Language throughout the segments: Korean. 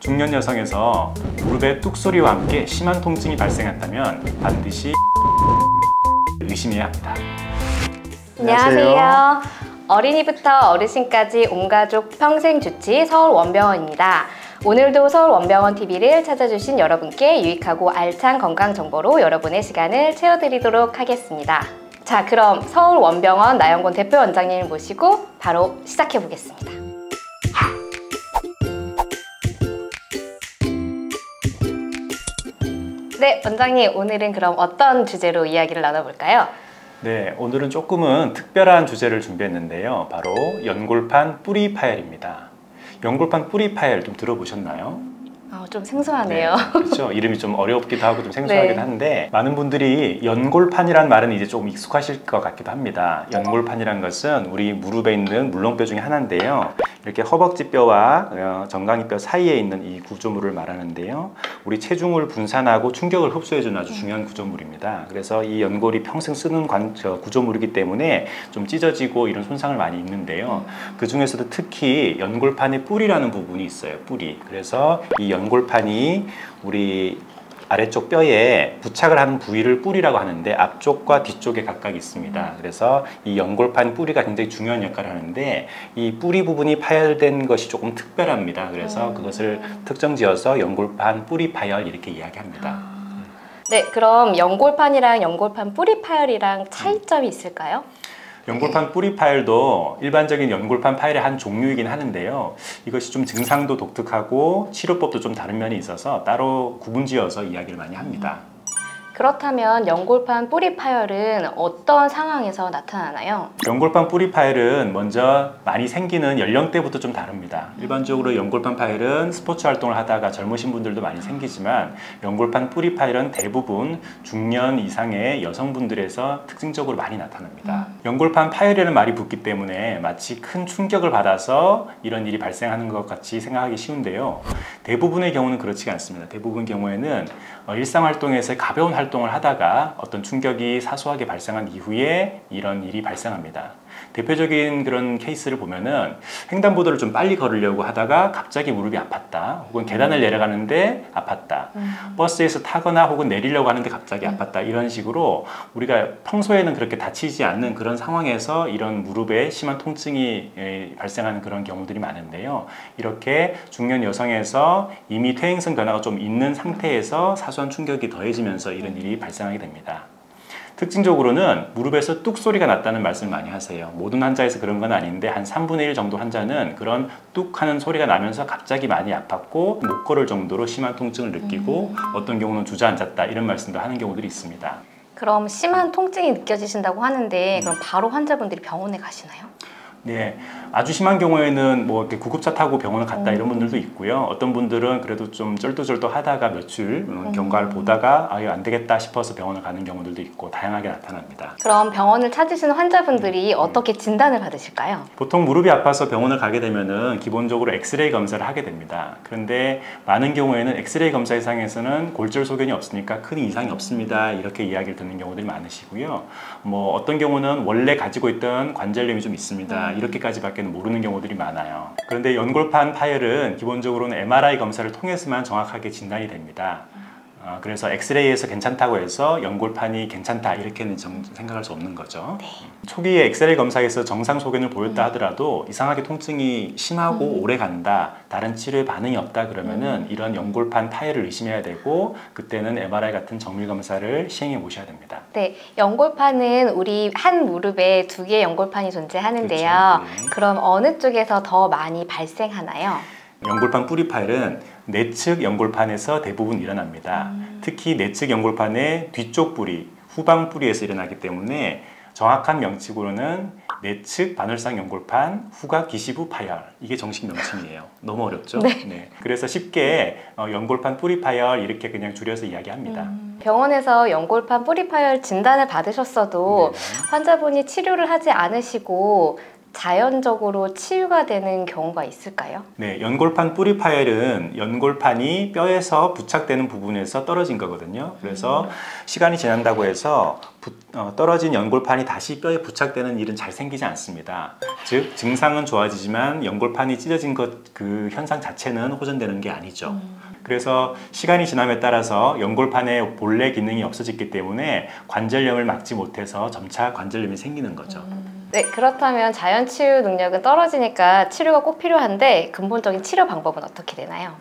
중년 여성에서 무릎의 뚝소리와 함께 심한 통증이 발생한다면 반드시 의심해야 합니다. 안녕하세요. 어린이부터 어르신까지 온가족 평생주치 서울원병원입니다. 오늘도 서울원병원TV를 찾아주신 여러분께 유익하고 알찬 건강정보로 여러분의 시간을 채워드리도록 하겠습니다. 자, 그럼 서울원병원 나영곤 대표원장님을 모시고 바로 시작해보겠습니다. 네, 원장님, 오늘은 그럼 어떤 주제로 이야기를 나눠볼까요? 네, 오늘은 조금은 특별한 주제를 준비했는데요. 바로 연골판 뿌리 파열입니다. 연골판 뿌리 파열 좀 들어보셨나요? 좀 생소하네요. 네, 그렇죠. 이름이 좀 어렵기도 하고 좀 생소하기도 네. 한데 많은 분들이 연골판이란 말은 이제 조금 익숙하실 것 같기도 합니다. 연골판이란 것은 우리 무릎에 있는 물렁뼈 중에 하나인데요. 이렇게 허벅지뼈와 정강이뼈 사이에 있는 이 구조물을 말하는데요. 우리 체중을 분산하고 충격을 흡수해주는 아주 중요한 구조물입니다. 그래서 이 연골이 평생 쓰는 구조물이기 때문에 좀 찢어지고 이런 손상을 많이 입는데요. 그 중에서도 특히 연골판의 뿌리라는 부분이 있어요. 뿌리. 그래서 이 연골판이 우리 아래쪽 뼈에 부착을 하는 부위를 뿌리라고 하는데 앞쪽과 뒤쪽에 각각 있습니다. 그래서 이 연골판 뿌리가 굉장히 중요한 역할을 하는데 이 뿌리 부분이 파열된 것이 조금 특별합니다. 그래서 그것을 특정지어서 연골판 뿌리 파열 이렇게 이야기합니다. 네, 그럼 연골판이랑 연골판 뿌리 파열이랑 차이점이 있을까요? 연골판 뿌리 파열도 일반적인 연골판 파열의 한 종류이긴 하는데요. 이것이 좀 증상도 독특하고 치료법도 좀 다른 면이 있어서 따로 구분지어서 이야기를 많이 합니다. 그렇다면 연골판 뿌리 파열은 어떤 상황에서 나타나나요? 연골판 뿌리 파열은 먼저 많이 생기는 연령대부터 좀 다릅니다. 일반적으로 연골판 파열은 스포츠 활동을 하다가 젊으신 분들도 많이 생기지만 연골판 뿌리 파열은 대부분 중년 이상의 여성분들에서 특징적으로 많이 나타납니다. 연골판 파열이라는 말이 붙기 때문에 마치 큰 충격을 받아서 이런 일이 발생하는 것 같이 생각하기 쉬운데요. 대부분의 경우는 그렇지가 않습니다. 대부분 경우에는 일상활동에서 가벼운 활동을 하다가 어떤 충격이 사소하게 발생한 이후에 이런 일이 발생합니다. 대표적인 그런 케이스를 보면은 횡단보도를 좀 빨리 걸으려고 하다가 갑자기 무릎이 아팠다, 혹은 계단을 내려가는데 아팠다, 버스에서 타거나 혹은 내리려고 하는데 갑자기 아팠다, 이런 식으로 우리가 평소에는 그렇게 다치지 않는 그런 상황에서 이런 무릎에 심한 통증이 발생하는 그런 경우들이 많은데요. 이렇게 중년 여성에서 이미 퇴행성 변화가 좀 있는 상태에서 사소한 충격이 더해지면서 이런 일이 발생하게 됩니다. 특징적으로는 무릎에서 뚝 소리가 났다는 말씀을 많이 하세요. 모든 환자에서 그런 건 아닌데 한 3분의 1 정도 환자는 그런 뚝 하는 소리가 나면서 갑자기 많이 아팠고 못 걸을 정도로 심한 통증을 느끼고 어떤 경우는 주저앉았다, 이런 말씀도 하는 경우들이 있습니다. 그럼 심한 통증이 느껴지신다고 하는데 그럼 바로 환자분들이 병원에 가시나요? 네, 아주 심한 경우에는 뭐 이렇게 구급차 타고 병원을 갔다 이런 분들도 있고요. 어떤 분들은 그래도 좀 쩔뚝쩔뚝 하다가 며칠 경과를 보다가 아유 안 되겠다 싶어서 병원을 가는 경우들도 있고 다양하게 나타납니다. 그럼 병원을 찾으시는 환자분들이 어떻게 진단을 받으실까요? 보통 무릎이 아파서 병원을 가게 되면은 기본적으로 엑스레이 검사를 하게 됩니다. 그런데 많은 경우에는 엑스레이 검사 이상에서는 골절 소견이 없으니까 큰 이상이 없습니다, 이렇게 이야기를 듣는 경우들이 많으시고요. 뭐 어떤 경우는 원래 가지고 있던 관절염이 좀 있습니다, 이렇게까지밖에 모르는 경우들이 많아요. 그런데 연골판 파열은 기본적으로는 MRI 검사를 통해서만 정확하게 진단이 됩니다. 그래서 엑스레이에서 괜찮다고 해서 연골판이 괜찮다 이렇게는 생각할 수 없는 거죠. 네. 초기에 엑스레이 검사에서 정상 소견을 보였다 하더라도 이상하게 통증이 심하고 오래 간다, 다른 치료에 반응이 없다 그러면은 이런 연골판 파열을 의심해야 되고 그때는 MRI 같은 정밀 검사를 시행해 보셔야 됩니다. 네, 연골판은 우리 한 무릎에 2개의 연골판이 존재하는데요. 그렇죠. 네. 그럼 어느 쪽에서 더 많이 발생하나요? 연골판 뿌리 파열은 내측 연골판에서 대부분 일어납니다. 특히 내측 연골판의 뒤쪽 뿌리, 후방 뿌리에서 일어나기 때문에 정확한 명칭으로는 내측 반월상 연골판 후각 기시부 파열, 이게 정식 명칭이에요. 너무 어렵죠? 네. 그래서 쉽게 연골판 뿌리 파열 이렇게 그냥 줄여서 이야기합니다. 병원에서 연골판 뿌리 파열 진단을 받으셨어도 환자분이 치료를 하지 않으시고 자연적으로 치유가 되는 경우가 있을까요? 네, 연골판 뿌리 파열은 연골판이 뼈에서 부착되는 부분에서 떨어진 거거든요. 그래서 시간이 지난다고 해서 떨어진 연골판이 다시 뼈에 부착되는 일은 잘 생기지 않습니다. 즉 증상은 좋아지지만 연골판이 찢어진 그 현상 자체는 호전되는 게 아니죠. 그래서 시간이 지남에 따라서 연골판의 본래 기능이 없어졌기 때문에 관절염을 막지 못해서 점차 관절염이 생기는 거죠. 네, 그렇다면 자연 치유 능력은 떨어지니까 치료가 꼭 필요한데 근본적인 치료 방법은 어떻게 되나요?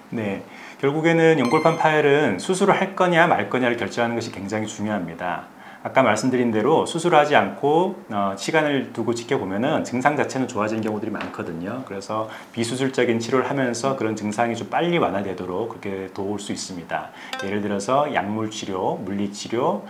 네, 결국에는 연골판 파열은 수술을 할 거냐 말 거냐를 결정하는 것이 굉장히 중요합니다. 아까 말씀드린 대로 수술하지 않고 시간을 두고 지켜보면 증상 자체는 좋아지는 경우들이 많거든요. 그래서 비수술적인 치료를 하면서 그런 증상이 좀 빨리 완화되도록 그렇게 도울 수 있습니다. 예를 들어서 약물 치료, 물리치료,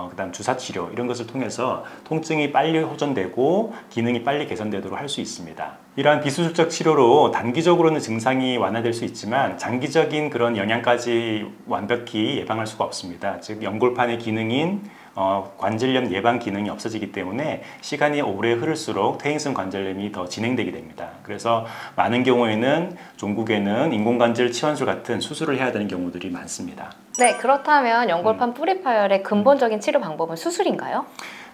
그다음 주사 치료 이런 것을 통해서 통증이 빨리 호전되고 기능이 빨리 개선되도록 할 수 있습니다. 이러한 비수술적 치료로 단기적으로는 증상이 완화될 수 있지만 장기적인 그런 영향까지 완벽히 예방할 수가 없습니다. 즉 연골판의 기능인 관절염 예방 기능이 없어지기 때문에 시간이 오래 흐를수록 퇴행성 관절염이 더 진행되게 됩니다. 그래서 많은 경우에는 종국에는 인공관절 치환술 같은 수술을 해야 되는 경우들이 많습니다. 네, 그렇다면 연골판 뿌리 파열의 근본적인 치료 방법은 수술인가요?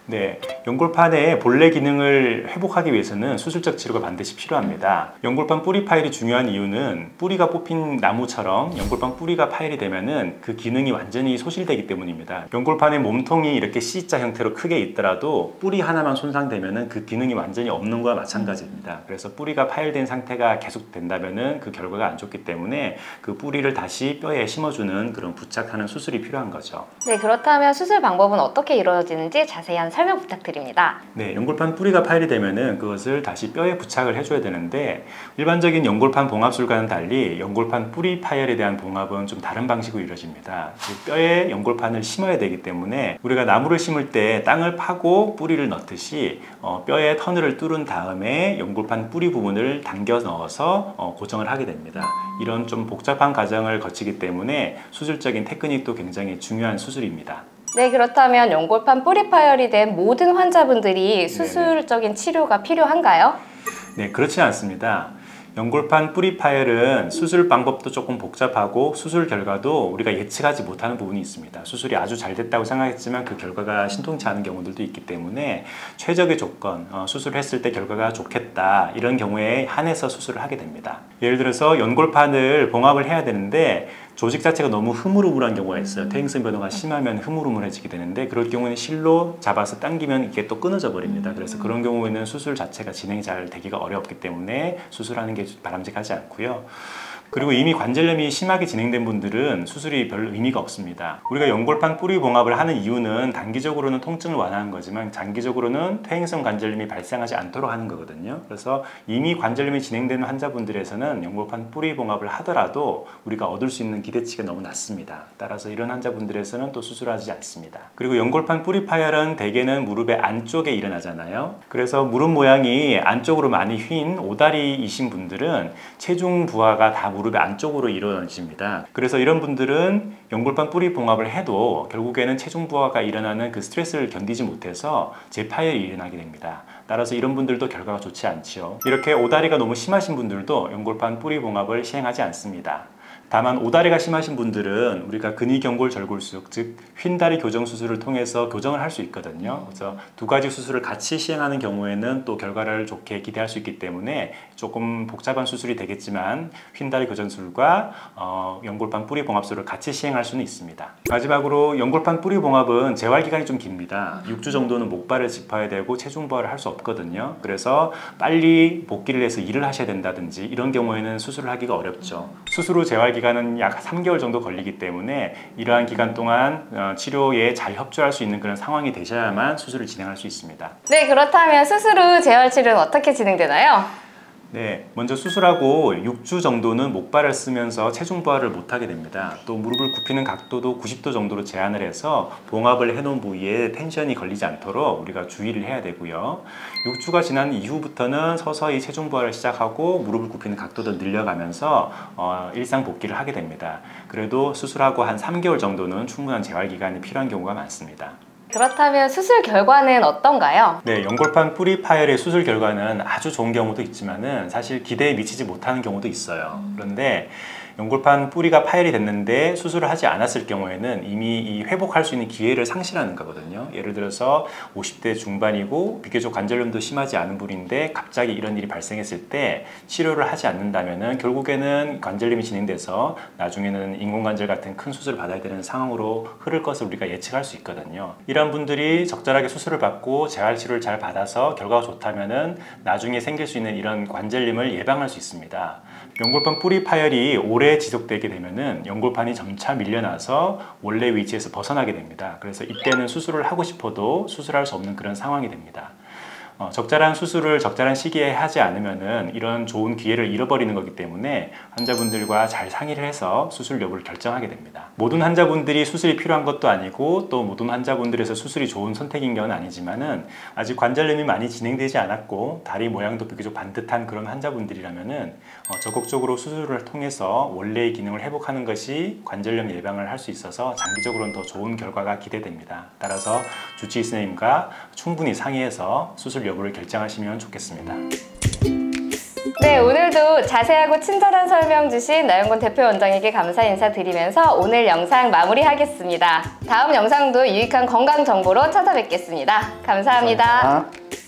네, 연골판의 본래 기능을 회복하기 위해서는 수술적 치료가 반드시 필요합니다. 연골판 뿌리 파열이 중요한 이유는 뿌리가 뽑힌 나무처럼 연골판 뿌리가 파열이 되면은 그 기능이 완전히 소실되기 때문입니다. 연골판의 몸통이 이렇게 C자 형태로 크게 있더라도 뿌리 하나만 손상되면은 그 기능이 완전히 없는 거와 마찬가지입니다. 그래서 뿌리가 파열된 상태가 계속 된다면은 그 결과가 안 좋기 때문에 그 뿌리를 다시 뼈에 심어주는 그런 부착하는 수술이 필요한 거죠. 네, 그렇다면 수술 방법은 어떻게 이루어지는지 자세한 설명 부탁드립니다. 네, 연골판 뿌리가 파열이 되면은 그것을 다시 뼈에 부착을 해줘야 되는데 일반적인 연골판 봉합술과는 달리 연골판 뿌리 파열에 대한 봉합은 좀 다른 방식으로 이루어집니다. 뼈에 연골판을 심어야 되기 때문에 우리가 나무를 심을 때 땅을 파고 뿌리를 넣듯이 뼈에 터널을 뚫은 다음에 연골판 뿌리 부분을 당겨 넣어서 고정을 하게 됩니다. 이런 좀 복잡한 과정을 거치기 때문에 수술적인 테크닉도 굉장히 중요한 수술입니다. 네, 그렇다면 연골판 뿌리 파열이 된 모든 환자분들이 수술적인 치료가 필요한가요? 네, 그렇지 않습니다. 연골판 뿌리 파열은 수술 방법도 조금 복잡하고 수술 결과도 우리가 예측하지 못하는 부분이 있습니다. 수술이 아주 잘 됐다고 생각했지만 그 결과가 신통치 않은 경우들도 있기 때문에 최적의 조건, 수술을 했을 때 결과가 좋겠다 이런 경우에 한해서 수술을 하게 됩니다. 예를 들어서 연골판을 봉합을 해야 되는데 조직 자체가 너무 흐물흐물한 경우가 있어요. 퇴행성 변화가 심하면 흐물흐물해지게 되는데 그럴 경우에는 실로 잡아서 당기면 이게 또 끊어져 버립니다. 그래서 그런 경우에는 수술 자체가 진행이 잘 되기가 어렵기 때문에 수술하는 게 바람직하지 않고요. 그리고 이미 관절염이 심하게 진행된 분들은 수술이 별 의미가 없습니다. 우리가 연골판 뿌리 봉합을 하는 이유는 단기적으로는 통증을 완화하는 거지만 장기적으로는 퇴행성 관절염이 발생하지 않도록 하는 거거든요. 그래서 이미 관절염이 진행된 환자분들에서는 연골판 뿌리 봉합을 하더라도 우리가 얻을 수 있는 기대치가 너무 낮습니다. 따라서 이런 환자분들에서는 또 수술하지 않습니다. 그리고 연골판 뿌리 파열은 대개는 무릎의 안쪽에 일어나잖아요. 그래서 무릎 모양이 안쪽으로 많이 휜 오다리이신 분들은 체중 부하가 다 무릎의 안쪽으로 이루어집니다. 그래서 이런 분들은 연골판 뿌리 봉합을 해도 결국에는 체중 부하가 일어나는 그 스트레스를 견디지 못해서 재파열이 일어나게 됩니다. 따라서 이런 분들도 결과가 좋지 않지요. 이렇게 오다리가 너무 심하신 분들도 연골판 뿌리 봉합을 시행하지 않습니다. 다만 오다리가 심하신 분들은 우리가 근위경골절골수술, 즉 휜다리 교정 수술을 통해서 교정을 할 수 있거든요. 그래서 두 가지 수술을 같이 시행하는 경우에는 또 결과를 좋게 기대할 수 있기 때문에 조금 복잡한 수술이 되겠지만 휜다리 교정술과 연골판 뿌리 봉합술을 같이 시행할 수는 있습니다. 마지막으로 연골판 뿌리 봉합은 재활 기간이 좀 깁니다. 6주 정도는 목발을 짚어야 되고 체중 부하를 할 수 없거든요. 그래서 빨리 복귀를 해서 일을 하셔야 된다든지 이런 경우에는 수술을 하기가 어렵죠. 수술 후 재활 기간은 약 3개월 정도 걸리기 때문에 이러한 기간 동안 치료에 잘 협조할 수 있는 그런 상황이 되셔야만 수술을 진행할 수 있습니다. 네, 그렇다면 수술 후 재활 치료는 어떻게 진행되나요? 네, 먼저 수술하고 6주 정도는 목발을 쓰면서 체중 부하를 못하게 됩니다. 또 무릎을 굽히는 각도도 90도 정도로 제한을 해서 봉합을 해놓은 부위에 텐션이 걸리지 않도록 우리가 주의를 해야 되고요. 6주가 지난 이후부터는 서서히 체중 부하를 시작하고 무릎을 굽히는 각도도 늘려가면서 일상 복귀를 하게 됩니다. 그래도 수술하고 한 3개월 정도는 충분한 재활 기간이 필요한 경우가 많습니다. 그렇다면 수술 결과는 어떤가요? 네, 연골판 뿌리 파열의 수술 결과는 아주 좋은 경우도 있지만은 사실 기대에 미치지 못하는 경우도 있어요. 그런데 연골판 뿌리가 파열이 됐는데 수술을 하지 않았을 경우에는 이미 이 회복할 수 있는 기회를 상실하는 거거든요. 예를 들어서 50대 중반이고 비교적 관절염도 심하지 않은 분인데 갑자기 이런 일이 발생했을 때 치료를 하지 않는다면은 결국에는 관절염이 진행돼서 나중에는 인공관절 같은 큰 수술을 받아야 되는 상황으로 흐를 것을 우리가 예측할 수 있거든요. 이런 분들이 적절하게 수술을 받고 재활 치료를 잘 받아서 결과가 좋다면은 나중에 생길 수 있는 이런 관절염을 예방할 수 있습니다. 연골판 뿌리 파열이 오래 지속되게 되면은 연골판이 점차 밀려나서 원래 위치에서 벗어나게 됩니다. 그래서 이때는 수술을 하고 싶어도 수술할 수 없는 그런 상황이 됩니다. 적절한 수술을 적절한 시기에 하지 않으면은 이런 좋은 기회를 잃어버리는 거기 때문에 환자분들과 잘 상의를 해서 수술 여부를 결정하게 됩니다. 모든 환자분들이 수술이 필요한 것도 아니고 또 모든 환자분들에서 수술이 좋은 선택인 건 아니지만은 아직 관절염이 많이 진행되지 않았고 다리 모양도 비교적 반듯한 그런 환자분들이라면은 적극적으로 수술을 통해서 원래의 기능을 회복하는 것이 관절염 예방을 할 수 있어서 장기적으로는 더 좋은 결과가 기대됩니다. 따라서 주치의 선생님과 충분히 상의해서 수술 여부를 결정하시면 좋겠습니다. 네, 오늘도 자세하고 친절한 설명 주신 나영곤 대표 원장에게 감사 인사드리면서 오늘 영상 마무리하겠습니다. 다음 영상도 유익한 건강 정보로 찾아뵙겠습니다. 감사합니다. 감사합니다.